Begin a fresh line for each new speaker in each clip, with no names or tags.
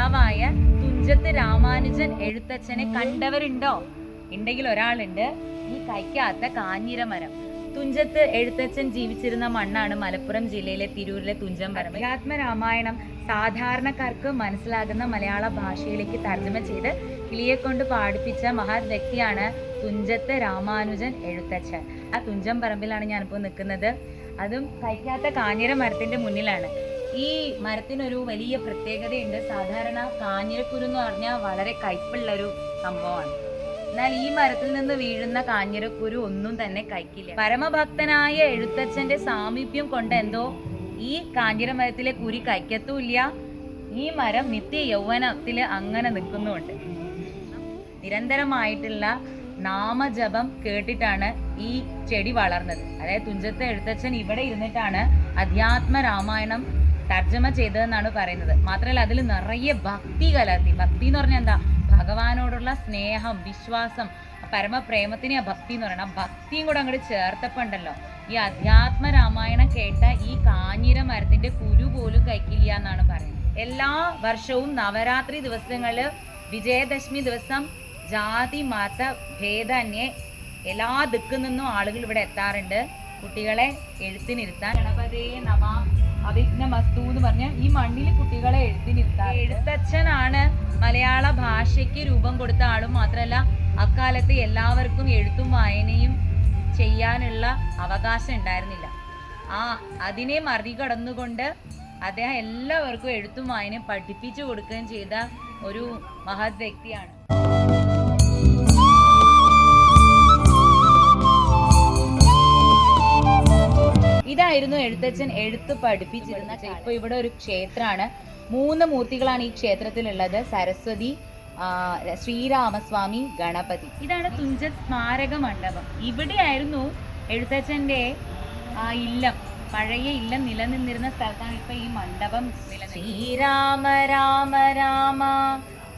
പിതാവായ തുഞ്ചത്ത് രാമാനുജൻ എഴുത്തച്ഛനെ കണ്ടവരുണ്ടോ? ഉണ്ടെങ്കിൽ ഒരാളുണ്ട്. ഈ കൈക്കാത്ത കാഞ്ഞിരമരം. തുഞ്ചത്ത് എഴുത്തച്ഛൻ ജീവിച്ചിരുന്ന മണ്ണാണ് മലപ്പുറം ജില്ലയിലെ തിരൂരിലെ തുഞ്ചംപറമ്പ്. അധ്യാത്മരാമായണം സാധാരണക്കാർക്ക് മനസ്സിലാകുന്ന മലയാള ഭാഷയിലേക്ക് തർജ്ജമ ചെയ്ത് കിളിയെക്കൊണ്ട് പാടിപ്പിച്ച മഹത് വ്യക്തിയാണ് തുഞ്ചത്ത് രാമാനുജൻ എഴുത്തച്ഛൻ. ആ തുഞ്ചംപറമ്പിലാണ് ഞാനിപ്പോൾ നിൽക്കുന്നത്. അതും കൈക്കാത്ത കാഞ്ഞിര മരത്തിന്റെ മുന്നിലാണ്. ഈ മരത്തിനൊരു വലിയ പ്രത്യേകതയുണ്ട്. സാധാരണ കാഞ്ഞിരക്കുരു എന്ന് പറഞ്ഞാൽ വളരെ കയ്പുള്ളൊരു സംഭവമാണ്. എന്നാൽ ഈ മരത്തിൽ നിന്ന് വീഴുന്ന കാഞ്ഞിരക്കുരു ഒന്നും തന്നെ കയ്ക്കില്ല. പരമഭക്തനായ എഴുത്തച്ഛന്റെ സാമീപ്യം കൊണ്ട് എന്തോ ഈ കാഞ്ഞിര മരത്തിലെ കുരി കയ്ക്കത്തുമില്ല. ഈ മരം നിത്യ യൗവനത്തില് അങ്ങനെ നിൽക്കുന്നുണ്ട്. നിരന്തരമായിട്ടുള്ള നാമജപം കേട്ടിട്ടാണ് ഈ ചെടി വളർന്നത്. അതായത് തുഞ്ചത്ത് എഴുത്തച്ഛൻ ഇവിടെ ഇരുന്നിട്ടാണ് അധ്യാത്മ രാമായണം തർജ്ജമ ചെയ്തതെന്നാണ് പറയുന്നത്. മാത്രമല്ല അതിൽ നിറയെ ഭക്തി കലർത്തി. ഭക്തി എന്ന് പറഞ്ഞാൽ എന്താ? ഭഗവാനോടുള്ള സ്നേഹം, വിശ്വാസം, പരമപ്രേമത്തിന് ആ ഭക്തി എന്ന് പറയുന്നത്. ഭക്തിയും കൂടെ അങ്ങോട്ട് ചേർത്തപ്പുണ്ടല്ലോ, ഈ അധ്യാത്മ രാമായണം കേട്ട ഈ കാഞ്ഞിര മരത്തിന്റെ കുരു പോലും കഴിക്കില്ല എന്നാണ് പറയുന്നത്. എല്ലാ വർഷവും നവരാത്രി ദിവസങ്ങളിൽ വിജയദശമി ദിവസം ജാതി മത ഭേദന്യേ എല്ലാ ദിക്കിൽ നിന്നും ആളുകൾ ഇവിടെ എത്താറുണ്ട്. കുട്ടികളെ എഴുത്തിനിരുത്താൻ ഗണപതേ നമ അവിഘ്നമസ്തു എന്ന് പറഞ്ഞ ഈ മണ്ണിൽ കുട്ടികളെ എഴുത്തിനിരുത്താൻ. എഴുത്തച്ഛനാണ് മലയാള ഭാഷയ്ക്ക് രൂപം കൊടുത്ത ആളും. മാത്രമല്ല അക്കാലത്ത് എല്ലാവർക്കും എഴുത്തും വായനയും ചെയ്യാനുള്ള അവകാശം ഉണ്ടായിരുന്നില്ല. അതിനെ മറികടന്നുകൊണ്ട് അദ്ദേഹം എല്ലാവർക്കും എഴുത്തും വായനയും പഠിപ്പിച്ചു കൊടുക്കുകയും ചെയ്ത ഒരു മഹത് വ്യക്തിയാണ്. ഇതായിരുന്നു എഴുത്തച്ഛൻ എഴുത്ത് പഠിപ്പിച്ചിരുന്ന. ഇപ്പൊ ഇവിടെ ഒരു ക്ഷേത്രമാണ്. 3 മൂർത്തികളാണ് ഈ ക്ഷേത്രത്തിലുള്ളത്. സരസ്വതി, ശ്രീരാമസ്വാമി, ഗണപതി. ഇതാണ് തുഞ്ച സ്മാരക മണ്ഡപം. ഇവിടെയായിരുന്നു എഴുത്തച്ഛന്റെ ഇല്ലം, പഴയ ഇല്ലം നിലനിന്നിരുന്ന സ്ഥലത്താണ് ഇപ്പൊ ഈ മണ്ഡപം നിലനിൽക്കുന്നത്. ശ്രീരാമ രാമ രാമ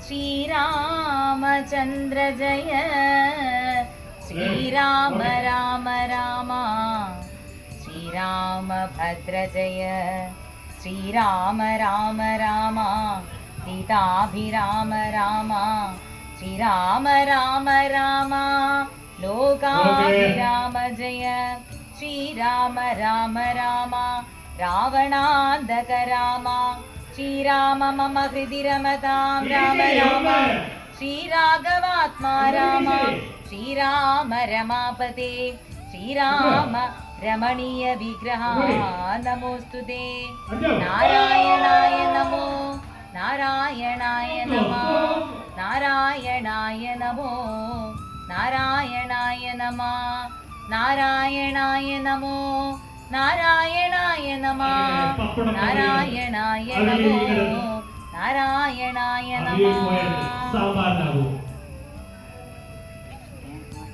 ശ്രീരാമചന്ദ്ര ജയ ശ്രീരാമ രാമ രാമ ശ്രീരാമഭദ്ര ജയ ശ്രീരാമ രാമ രാമ സീതാഭിരാമ രാമ ശ്രീരാമ രാമ രാമ ലോകാഭിരാമ ജയ ശ്രീരാമ രാമ രാമ രാവണാന്തക രാമ ശ്രീരാമ മമ ഹൃദി രമതാം രാമ രാമ ശ്രീരാഘവാത്മാ രാമ ശ്രീരാമ രമാപതേ ശ്രീരാമ രമണീയ വിഗ്രഹ നമോസ്തുതേ നാരായണായ നമോ നാരായണായ നമോ നാരായണായ നമോ നാരായണായ നമോ നാരായണായ നമോ നാരായണായ നമോ നാരായണായ നമോ നാരായണായ നമോ.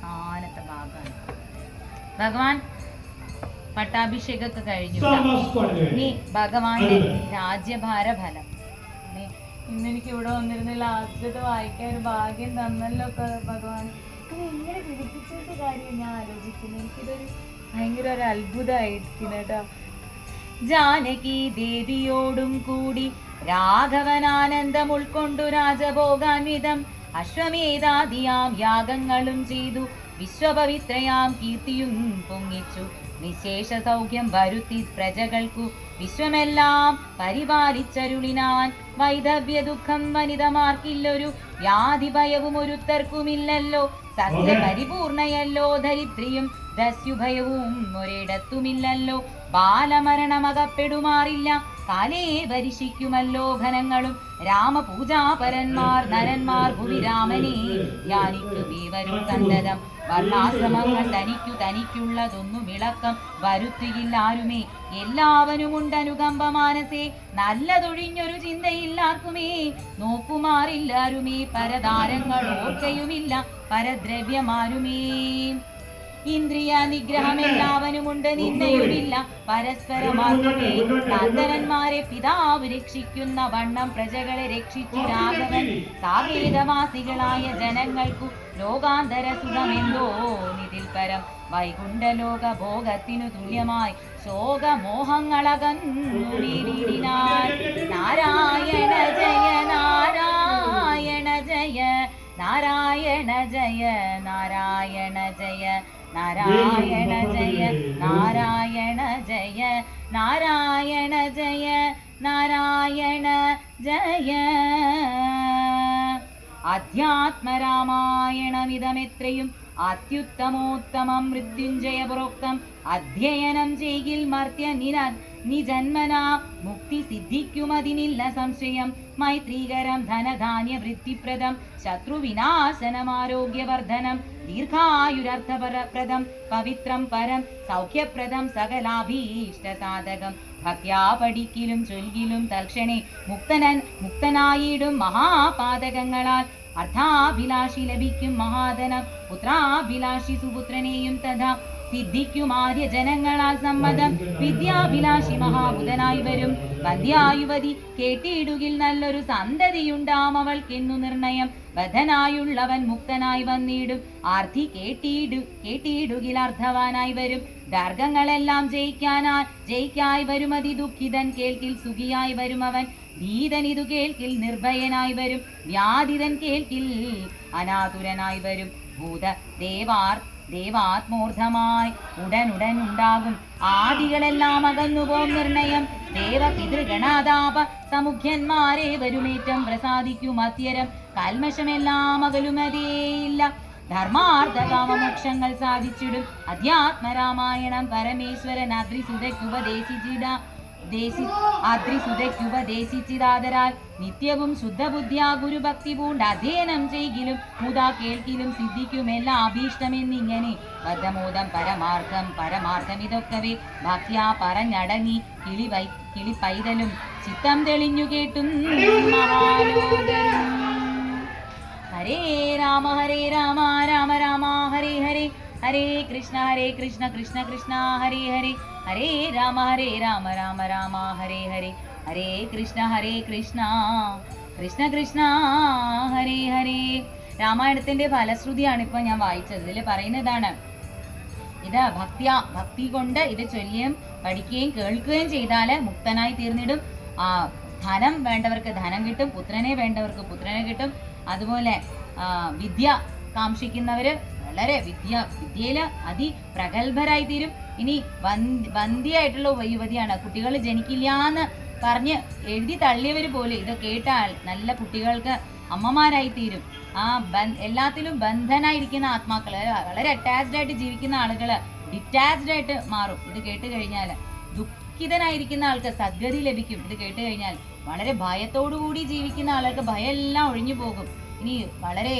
അവസാനത്തെ ഭാഗമാണ്. ഭഗവാൻ പട്ടാഭിഷേകമൊക്കെ കഴിഞ്ഞു. ഇനി ഭഗവാന്റെ രാജ്യഭാര ഫലം. ഇന്നെനിക്ക് ഇവിടെ വന്നിരുന്നില്ല, ആദ്യത്തെ വായിക്കാൻ ഒരു ഭാഗ്യം തന്നല്ലോ ഭഗവാൻ. എങ്ങനെ പിടിപ്പിച്ചൊരു കാര്യം ഞാൻ ആലോചിക്കുന്നു. എനിക്കിതൊരു ഭയങ്കര ഒരു അത്ഭുതമായിരിക്കും കേട്ടോ. ജാനകി ദേവിയോടും കൂടി രാഘവനാനന്ദം ഉൾക്കൊണ്ടു രാജഭോഗാൻവിധം അശ്വമേധാദിയാം യാഗങ്ങളും ചെയ്തു വിശ്വപവിത്രയാം കീർത്തിയും പൊങ്ങിച്ചു വിശേഷ സൗഖ്യം വരുത്തി പ്രജകൾക്കു വിശ്വമെല്ലാം പരിപാലിച്ചരുളിനാൻ. വൈധവ്യ ദുഃഖം വനിതമാർക്കില്ലൊരു വ്യാധി ഭയവും ഒരുത്തർക്കുമില്ലല്ലോ. സസ്യ പരിപൂർണയല്ലോ ധരിത്രിയും ദസ്യുഭയവും ഒരിടത്തുമില്ലല്ലോ. ബാലമരണമകപ്പെടുമാറില്ല കാലേ വരിശിക്കുമല്ലോ ഘനങ്ങളും. രാമപൂജാപരന്മാർ നരന്മാർ ഭുവി രാമനെ ധ്യാനിക്കുമീവരും സന്തതം. വർണ്ണാശ്രമങ്ങൾ തനിക്കുള്ളതൊന്നും ഇളക്കം വരുത്തുകയില്ലാരുമേ. എല്ലാവനുമുണ്ടനുകമ്പ മാനസേ നല്ലതൊഴിഞ്ഞൊരു ചിന്തയില്ലാർക്കുമേ. നോക്കുമാറില്ലാരുമേ പരതാരങ്ങൾ ഓർക്കയുമില്ല പരദ്രവ്യമാരുമേ. ഇന്ദ്രിയ നിഗ്രഹം എല്ലാവനുമുണ്ട് നിന്നയുമില്ല പരസ്പരമാർക്കുമേ. നന്ദനന്മാരെ പിതാവ് രക്ഷിക്കുന്ന വണ്ണം പ്രജകളെ രക്ഷിച്ചു രാഘവൻ സാകേതവാസികളായ ജനങ്ങൾക്കു ലോകാന്തര സുഖമെന്തോ നിതിൽ പരം. വൈകുണ്ഠലോക ഭോഗത്തിനു തുല്യമായി ശോകമോഹങ്ങളകന്നു വീടിനാൻ. നാരായണ ജയ നാരായണ ജയ നാരായണ ജയ നാരായണ ജയ നാരായണ ജയ നാരായണ ജയ നാരായണ ജയ. അധ്യാത്മരാമായണമിതമെത്രയും അത്യുത്തമോത്തമം മൃത്യുഞ്ജയ പ്രോക്തം അധ്യയനം ചെയ്യിൽ മർത്യ നിജന്മനാ മുക്തി സിദ്ധിക്കുമതിനില്ല സംശയം. മൈത്രീകരം ധനധാന്യ വൃത്തിപ്രദം ശത്രുവിനാശനമാരോഗ്യവർദ്ധനം ദീർഘായുരർത്ഥപ്രദം പവിത്രം പരം സൗഖ്യപ്രദം സകലാഭീഷ്ടസാധകം. ഭക്യാ പഠിക്കിലും ചൊൽകിലും തൽക്ഷണേ മുക്തനായിടും മഹാപാതകങ്ങളാൽ അർത്ഥാഭിലാഷി ലഭിക്കും മഹാധനം. പുത്രാഭിലാഷി സുപുത്രനെയും തഥാ സിദ്ധിക്കും ആദ്യ ജനങ്ങളാൽ സമ്മതം. വിദ്യാഭിലാഷി മഹാബുധനായി വരും വന്ധ്യായുവതി കേട്ടിടുകിൽ നല്ലൊരു സന്തതിയുണ്ടാം അവൾക്കെന്നു നിർണയം. ബദ്ധനായുള്ളവൻ മുക്തനായി വന്നിടും ആർത്തി കേട്ടിടുകിൽ അർത്ഥവാനായി വരും. ദർഗങ്ങളെല്ലാം ജയിക്കായി വരുമതി ദുഃഖിതൻ കേൾക്കിൽ സുഖിയായി വരുമവൻ. ഭീതനിതു കേൾക്കിൽ നിർഭയനായി വരും വ്യാധിതൻ കേൾക്കിൽ അനാതുരനായി വരും. ദേവാത്മൂർധമായി ഉടനുണ്ടാകും ആദികളെല്ലാം അകന്നുപോം നിർണയം. ദേവപിതൃഗണാതാപ സമുഖ്യന്മാരെ വരുമേറ്റം പ്രസാദിക്കും അത്യരം കൽമഷമെല്ലാം അകലുമതേയില്ല. ധർമാർത്ഥകാമമോക്ഷങ്ങൾ സാധിച്ചിടും അധ്യാത്മരാമായണം പരമേശ്വരൻ അദ്രിസുതയ്ക്കുപദേശിച്ചിതാദരാൽ നിത്യവും ശുദ്ധബുദ്ധ്യാ ഗുരുഭക്തി പൂണ്ട് അധ്യയനം ചെയ്കിലും മുതാ കേൾക്കിലും സിദ്ധിക്കും എല്ലാ അഭീഷ്ടമെന്നിങ്ങനെ ബദ്ധമോദം പരമാർത്ഥം ഇതൊക്കവേ ഭക്യാ പറഞ്ഞടങ്ങി കിളി പൈതലും ചിത്തം തെളിഞ്ഞു കേട്ടും മഹാലോകരും. ഹരേ രാമ രാമ രാമ ഹരേ ഹരേ ഹരേ കൃഷ്ണ കൃഷ്ണ കൃഷ്ണ ഹരേ ഹരേ ഹരേ രാമ രാമ രാമ ഹരേ ഹരേ ഹരേ കൃഷ്ണ കൃഷ്ണ കൃഷ്ണ ഹരേ ഹരേ. രാമായണത്തിന്റെ ഫലശ്രുതിയാണ് ഇപ്പൊ ഞാൻ വായിച്ചത്. ഇതിൽ പറയുന്നതാണ്, ഇത് ഭക്തി കൊണ്ട് ഇത് ചൊല്ലുകയും പഠിക്കുകയും കേൾക്കുകയും ചെയ്താൽ മുക്തനായി തീർന്നിടും. ധനം വേണ്ടവർക്ക് ധനം കിട്ടും, പുത്രനെ വേണ്ടവർക്ക് പുത്രനെ കിട്ടും. അതുപോലെ വിദ്യ കാക്ഷിക്കുന്നവര് വളരെ വിദ്യയില് അതിപ്രഗത്ഭരായി തീരും. ഇനി വന്ധ്യായിട്ടുള്ള യുവതിയാണ്, കുട്ടികൾ ജനിക്കില്ല എന്ന് പറഞ്ഞ് എഴുതി തള്ളിയവര് പോലും ഇത് കേട്ടാൽ നല്ല കുട്ടികൾക്ക് അമ്മമാരായി തീരും. എല്ലാത്തിലും ബന്ധനായിരിക്കുന്ന ആത്മാക്കള്, വളരെ അറ്റാച്ച്ഡ് ആയിട്ട് ജീവിക്കുന്ന ആളുകള് ഡിറ്റാച്ച്ഡ് ആയിട്ട് മാറും ഇത് കേട്ട് കഴിഞ്ഞാൽ. ദുഃഖിതനായിരിക്കുന്ന ആൾക്ക് സദ്ഗതി ലഭിക്കും ഇത് കേട്ട് കഴിഞ്ഞാൽ. വളരെ ഭയത്തോടുകൂടി ജീവിക്കുന്ന ആളുകൾക്ക് ഭയം എല്ലാം ഒഴിഞ്ഞു പോകും. ഇനി വളരെ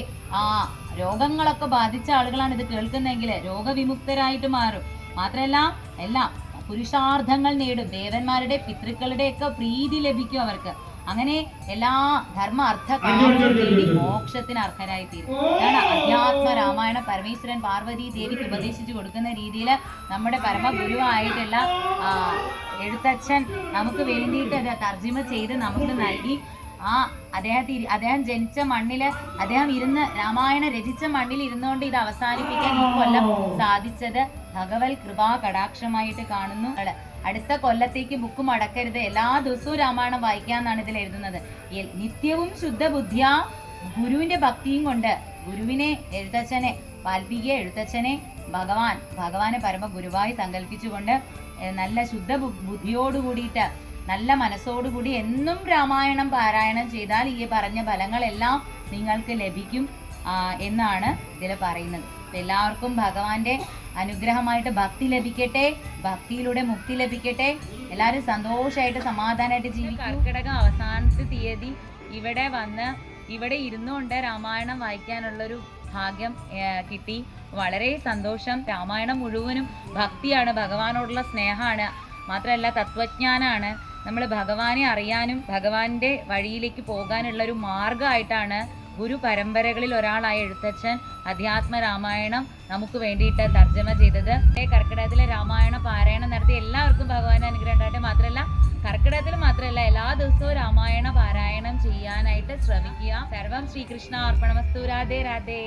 രോഗങ്ങളൊക്കെ ബാധിച്ച ആളുകളാണ് ഇത് കേൾക്കുന്നതെങ്കിൽ രോഗവിമുക്തരായിട്ട് മാറും. മാത്രമല്ല എല്ലാം പുരുഷാർത്ഥങ്ങൾ നേടും. ദേവന്മാരുടെ പിതൃക്കളുടെ ഒക്കെ പ്രീതി ലഭിക്കും അവർക്ക്. അങ്ങനെ എല്ലാ ധർമ്മ അർത്ഥ കാമങ്ങളും നേടി മോക്ഷത്തിന് അർഹരായി തീരും. അതാണ് അധ്യാത്മ രാമായണം പരമേശ്വരൻ പാർവതി ദേവിക്ക് ഉപദേശിച്ചു കൊടുക്കുന്ന രീതിയിൽ നമ്മുടെ പരമഗുരുവായിട്ടുള്ള എഴുത്തച്ഛൻ നമുക്ക് വേണ്ടിയിട്ട് അത് തർജ്ജിമ ചെയ്ത് നമുക്ക് നൽകി. അദ്ദേഹം ജനിച്ച മണ്ണില്, അദ്ദേഹം രാമായണം രചിച്ച മണ്ണിൽ ഇരുന്നുകൊണ്ട് ഇത് അവസാനിപ്പിക്കാൻ ഈ കൊല്ലം സാധിച്ചത് ഭഗവത് കൃപാ കടാക്ഷമായിട്ട് കാണുന്നു. അടുത്ത കൊല്ലത്തേക്ക് ബുക്ക് മടക്കരുത്, എല്ലാ ദിവസവും രാമായണം വായിക്കാന്നാണ് ഇതിൽ എഴുതുന്നത്. നിത്യവും ശുദ്ധബുദ്ധിയാ ഗുരുവിന്റെ ഭക്തിയും കൊണ്ട് ഗുരുവിനെ വാൽമീകി എഴുത്തച്ഛനെ ഭഗവാനെ പരമ ഗുരുവായി സങ്കല്പിച്ചുകൊണ്ട് നല്ല ശുദ്ധ ബുദ്ധിയോടുകൂടിയിട്ട് നല്ല മനസ്സോടുകൂടി എന്നും രാമായണം പാരായണം ചെയ്താൽ ഈ പറഞ്ഞ ഫലങ്ങളെല്ലാം നിങ്ങൾക്ക് ലഭിക്കും എന്നാണ് ഇതിൽ പറയുന്നത്. എല്ലാവർക്കും ഭഗവാന്റെ അനുഗ്രഹമായിട്ട് ഭക്തി ലഭിക്കട്ടെ, ഭക്തിയിലൂടെ മുക്തി ലഭിക്കട്ടെ. എല്ലാവരും സന്തോഷമായിട്ട് സമാധാനമായിട്ട് ജീവിക്കും. കർക്കിടക അവസാനത്തെ തീയതി ഇവിടെ ഇരുന്നുകൊണ്ട് രാമായണം വായിക്കാനുള്ളൊരു ഭാഗ്യം കിട്ടി. വളരെ സന്തോഷം. രാമായണം മുഴുവനും ഭക്തിയാണ്, ഭഗവാനോടുള്ള സ്നേഹമാണ്, മാത്രമല്ല തത്വജ്ഞാനാണ്. നമ്മൾ ഭഗവാനെ അറിയാനും ഭഗവാന്റെ വഴിയിലേക്ക് പോകാനുള്ളൊരു മാർഗമായിട്ടാണ് ഗുരു പരമ്പരകളിൽ ഒരാളായ എഴുത്തച്ഛൻ അധ്യാത്മ രാമായണം നമുക്ക് വേണ്ടിയിട്ട് തർജ്ജമ ചെയ്തത്. കർക്കിടകത്തിലെ രാമായണ പാരായണം നടത്തി എല്ലാവർക്കും ഭഗവാന്റെ അനുഗ്രഹം ഉണ്ടാകട്ടെ. മാത്രമല്ല കർക്കിടകത്തിൽ മാത്രമല്ല എല്ലാ ദിവസവും രാമായണ പാരായണം ചെയ്യാനായിട്ട് ശ്രമിക്കുക. സർവം ശ്രീകൃഷ്ണ അർപ്പണമസ്തു. രാധേ രാധേ.